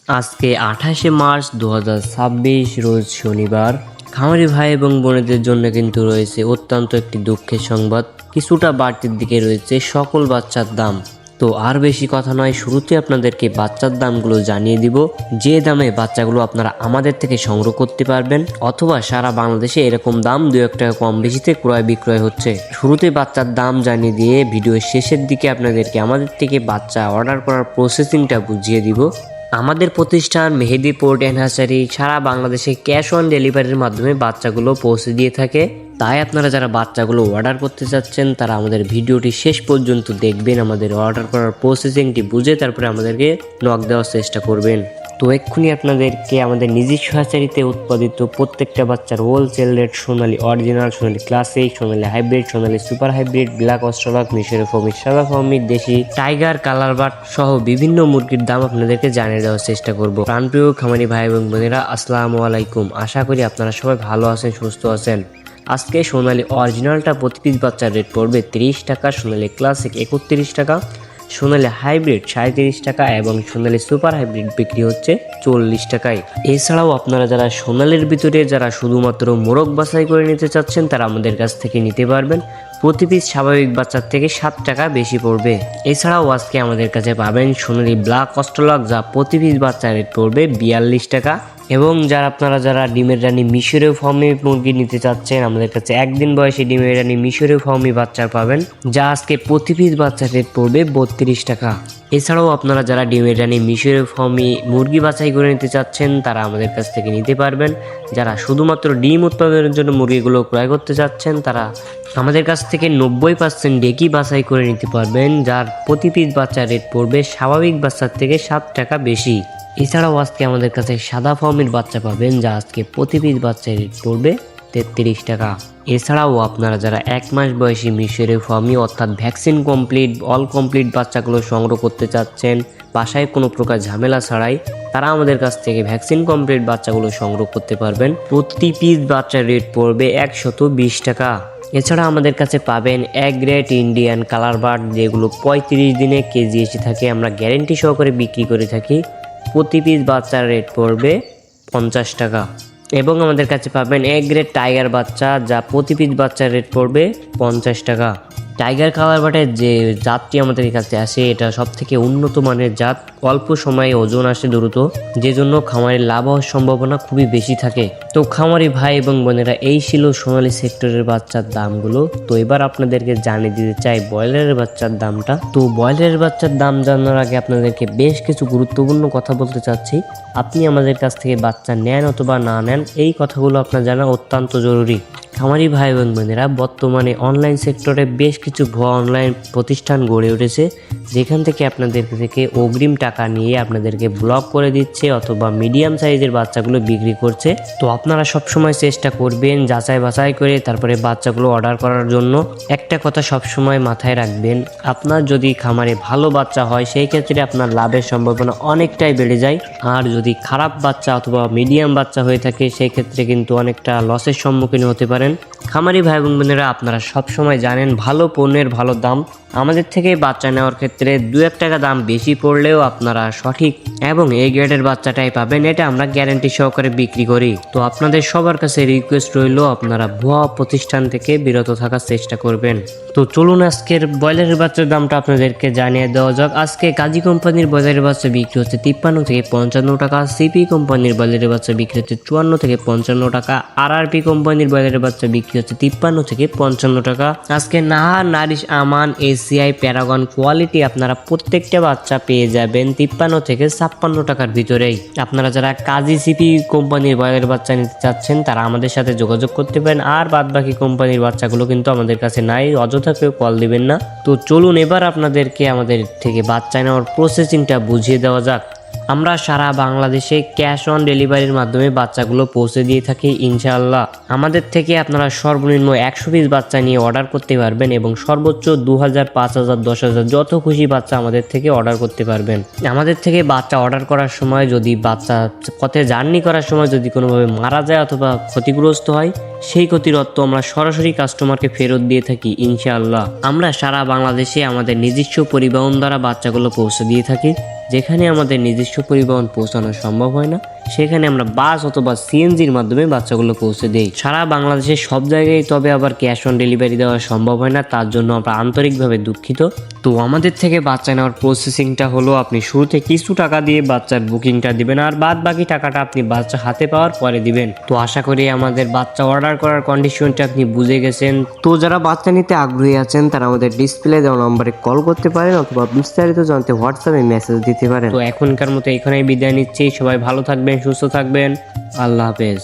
আজকে 28 মার্চ 2026 রোজ শনিবার। খামারি ভাই এবং বোনেদের জন্য কিন্তু রয়েছে অত্যন্ত একটি দুঃখের সংবাদ। কিছুটা বাড়তির দিকে রয়েছে সকল বাচ্চার দাম। তো আর বেশি কথা নয়, শুরুতে আপনাদেরকে বাচ্চার দামগুলো জানিয়ে দিব, যে দামে বাচ্চাগুলো আপনারা আমাদের থেকে সংগ্রহ করতে পারবেন, অথবা সারা বাংলাদেশে এরকম দাম 2-1 টাকা কম বেশিতে ক্রয় বিক্রয় হচ্ছে। শুরুতে বাচ্চার দাম জানিয়ে দিয়ে ভিডিওর শেষের দিকে আপনাদেরকে আমাদের থেকে বাচ্চা অর্ডার করার প্রসেসিংটা বুঝিয়ে দিব। আমাদের প্রতিষ্ঠান মেহেদি পোর্ট অ্যান্ড হ্যাচারি সারা বাংলাদেশে ক্যাশ অন ডেলিভারির মাধ্যমে বাচ্চাগুলো পৌঁছে দিয়ে থাকে। তাই আপনারা যারা বাচ্চাগুলো অর্ডার করতে চাচ্ছেন তারা আমাদের ভিডিওটি শেষ পর্যন্ত দেখবেন, আমাদের অর্ডার করার প্রসেসিংটি বুঝে তারপরে আমাদেরকে নক দেওয়ার চেষ্টা করবেন। তো এক্ষুনি আপনাদেরকে আমাদের নিজস্ব হ্যাচারিতে উৎপাদিত প্রত্যেকটা বাচ্চার হোলসেল রেট সোনালী অরিজিনাল, সোনালী ক্লাসিক, সোনালী হাইব্রিড, সোনালী সুপার হাইব্রিড, ব্ল্যাক অস্ট্রেলক, মিশরের ফমির, সাদা ফমির, দেশি টাইগার, কালার বাট সহ বিভিন্ন মুরগির দাম আপনাদেরকে জানিয়ে দেওয়ার চেষ্টা করব। প্রাণপ্রিয় খামারি ভাই এবং বোনেরা, আসসালামু আলাইকুম। আশা করি আপনারা সবাই ভালো আছেন, সুস্থ আছেন। আজকে সোনালী অরিজিনালটা প্রতি পিস বাচ্চার রেট পড়বে 30 টাকা, সোনালী ক্লাসিক 31 টাকা, সোনালী হাইব্রিড 37 টাকা এবং সোনালী সুপার হাইব্রিড বিক্রি হচ্ছে 40 টাকায়। এছাড়াও আপনারা যারা সোনালীর ভিতরে যারা শুধুমাত্র মোরগ বাছাই করে নিতে চাচ্ছেন তারা আমাদের কাছ থেকে নিতে পারবেন। প্রতি পিস স্বাভাবিক বাচ্চার থেকে 7 টাকা বেশি পড়বে। এছাড়াও আজকে আমাদের কাছে পাবেন সোনালী ব্ল্যাক অস্ট্রেলক, যা প্রতি পিস বাচ্চার রেট পড়বে 42 টাকা। এবং যারা ডিমের রানী মিশরীয় ফার্মি মুরগি নিতে চাচ্ছেন, আমাদের কাছে একদিন বয়সী ডিমের রানী মিশরীয় ফার্মি বাচ্চা পাবেন, যা আজকে প্রতি পিস বাচ্চার রেট পড়বে 32 টাকা। এছাড়াও আপনারা যারা ডিমের রানী মিশরীয় ফার্মি মুরগি বাছাই করে নিতে চাচ্ছেন তারা আমাদের কাছ থেকে নিতে পারবেন। যারা শুধুমাত্র ডিম উৎপাদনের জন্য মুরগিগুলো ক্রয় করতে চাচ্ছেন তারা আমাদের কাছ থেকে 90% ডেকি বাছাই করে নিতে পারবেন, যার প্রতি পিস বাচ্চার রেট পড়বে স্বাভাবিক বাচ্চার থেকে 7 টাকা বেশি। এছাড়াও আজকে আমাদের কাছে সাদা ফার্মের বাচ্চা পাবেন, যা আজকে প্রতি পিস বাচ্চার রেট পড়বে 33 টাকা। এছাড়াও আপনারা যারা 1 মাস বয়সী মিশরের ফার্মি অর্থাৎ ভ্যাকসিন কমপ্লিট অল কমপ্লিট বাচ্চাগুলো সংগ্রহ করতে চাচ্ছেন বাসায় কোনো প্রকার ঝামেলা ছাড়াই, তারা আমাদের কাছ থেকে ভ্যাকসিন কমপ্লিট বাচ্চাগুলো সংগ্রহ করতে পারবেন। প্রতি পিস বাচ্চার রেট পড়বে 120 টাকা। এছাড়া আমাদের কাছে পাবেন এক গ্রেড ইন্ডিয়ান কালার বার্ড, যেগুলো 35 দিনে কেজি এসে থাকে, আমরা গ্যারেন্টি সহকারে বিক্রি করে থাকি। প্রতি পিস বাচ্চার রেট পড়বে 50 টাকা। এবং আমাদের কাছে পাবেন এক গ্রেড টাইগার বাচ্চা, যা প্রতি পিস বাচ্চার রেট পড়বে 50 টাকা। টাইগার কালার বাটের যে জাতটি আমাদের কাছে আসে এটা সব থেকে উন্নত মানের জাত, অল্প সময়ে ওজন আসে দ্রুত, যে জন্য খামারের লাভ হওয়ার সম্ভাবনা খুবই বেশি থাকে। তো খামারি ভাই এবং বোনেরা, এই ছিল সোনালী সেক্টরের বাচ্চার দামগুলো। তো এবার আপনাদেরকে জানিয়ে দিতে চাই ব্রয়লারের বাচ্চার দামটা। তো ব্রয়লারের বাচ্চার দাম জানার আগে আপনাদেরকে বেশ কিছু গুরুত্বপূর্ণ কথা বলতে চাচ্ছি। আপনি আমাদের কাছ থেকে বাচ্চা নেন অথবা না নেন, এই কথাগুলো আপনার জানা অত্যন্ত জরুরি। খামারি ভাই এবং বোনেরা, বর্তমানে অনলাইন সেক্টরে বেশ কিছু ভুয়া অনলাইন প্রতিষ্ঠান গড়ে উঠেছে, যেখান থেকে আপনাদের থেকে অগ্রিম টাকা নিয়ে আপনাদেরকে ব্লক করে দিচ্ছে অথবা মিডিয়াম সাইজের বাচ্চাগুলো বিক্রি করছে। তো আপনারা সবসময় চেষ্টা করবেন যাচাই বাছাই করে তারপরে বাচ্চাগুলো অর্ডার করার জন্য। একটা কথা সবসময় মাথায় রাখবেন, আপনার যদি খামারে ভালো বাচ্চা হয় সেই ক্ষেত্রে আপনার লাভের সম্ভাবনা অনেকটাই বেড়ে যায়, আর যদি খারাপ বাচ্চা অথবা মিডিয়াম বাচ্চা হয়ে থাকে সেই ক্ষেত্রে কিন্তু অনেকটা লসের সম্মুখীন হতে পারেন। খামারি ভাই এবং বোনেরা, আপনারা সবসময় জানেন ভালো পণ্যের ভালো দাম। আমাদের থেকে বাচ্চা নেওয়ার ক্ষেত্রে 2-1 টাকা দাম বেশি পড়লেও আপনারা সঠিক এবং এই গ্রেডের বাচ্চাটাই পাবেন, এটা আমরা গ্যারান্টি সহকারে বিক্রি করি। তো আপনাদের সবার কাছে রিকোয়েস্ট রইল, আপনারা ভুয়া প্রতিষ্ঠান থেকে বিরত থাকার চেষ্টা করবেন। তো চলুন আজকের ব্রয়লারের বাচ্চার দামটা আপনাদেরকে জানিয়ে দেওয়া যাক। আজকে কাজী কোম্পানির ব্রয়লারের বাচ্চা বিক্রি হচ্ছে 53 থেকে 55 টাকা, সিপি কোম্পানির ব্রয়লারের বাচ্চা বিক্রি হচ্ছে 54 থেকে 55 টাকা, আরআরপি কোম্পানির ব্রয়লারের বাচ্চা বিক্রি হচ্ছে 53 থেকে 55 টাকা। আজকে নাহার, নারিশ, আমান, এসিআই, প্যারাগন কোয়ালিটি আপনারা প্রত্যেকটা বাচ্চা পেয়ে যাবেন 53 থেকে 56 টাকার ভিতরেই। আপনারা যারা কাজী সিপি কোম্পানির ব্রয়লারের বাচ্চা নিতে চাচ্ছেন তারা আমাদের সাথে যোগাযোগ করতে পারেন, আর বাদ বাকি কোম্পানির বাচ্চাগুলো কিন্তু আমাদের কাছে নাই, অযথা কেউ কল দিবেন না। তো চলুন এবার আপনাদেরকে আমাদের থেকে বাচ্চা নেওয়ার প্রসেসিংটা বুঝিয়ে দেওয়া যাক। আমরা সারা বাংলাদেশে ক্যাশ অন ডেলিভারির মাধ্যমে বাচ্চাগুলো পৌঁছে দিয়ে থাকি ইনশাআল্লাহ। আমাদের থেকে আপনারা সর্বনিম্ন 100 পিস বাচ্চা নিয়ে অর্ডার করতে পারবেন এবং সর্বোচ্চ 2000, 5000, 10,000 যত খুশি বাচ্চা আমাদের থেকে অর্ডার করতে পারবেন। আমাদের থেকে বাচ্চা অর্ডার করার সময় যদি বাচ্চা পথে জার্নি করার সময় যদি কোনোভাবে মারা যায় অথবা ক্ষতিগ্রস্ত হয় সেই ক্ষতির অর্থ আমরা সরাসরি কাস্টমারকে ফেরত দিয়ে থাকি ইনশাআল্লাহ। আমরা সারা বাংলাদেশে আমাদের নিজস্ব পরিবহন দ্বারা বাচ্চাগুলো পৌঁছে দিয়ে থাকি। যেখানে আমাদের নিজস্ব পরিবহন পৌঁছানো সম্ভব হয় না, সেখানে আমরা বাস অথবা সিএনজির মাধ্যমে বাচ্চাগুলো পৌঁছে দেই সারা বাংলাদেশের সব জায়গায়। তবে আবার ক্যাশ অন ডেলিভারি দেওয়া সম্ভব হয় না, তার জন্য আমরা আন্তরিকভাবে দুঃখিত। তো আমাদের থেকে বাচ্চা নেওয়ার প্রসেসিংটা হলো, আপনি শুরুতে কিছু টাকা দিয়ে বাচ্চার বুকিংটা দিবেন, আর বাদ বাকি টাকাটা আপনি বাচ্চা হাতে পাওয়ার পরে দিবেন। তো আশা করি আমাদের বাচ্চা অর্ডার করার কন্ডিশনটা আপনি বুঝে গেছেন। তো যারা বাচ্চা নিতে আগ্রহী আছেন তারা আমাদের ডিসপ্লে দেওয়া নম্বরে কল করতে পারেন অথবা বিস্তারিত জানতে হোয়াটসঅ্যাপে মেসেজ দিতে পারেন। তো এখনকার মতো এখানেই বিদায় নিচ্ছি। সবাই ভালো থাকবেন, সুস্থ থাকবেন। আল্লাহ হাফেজ।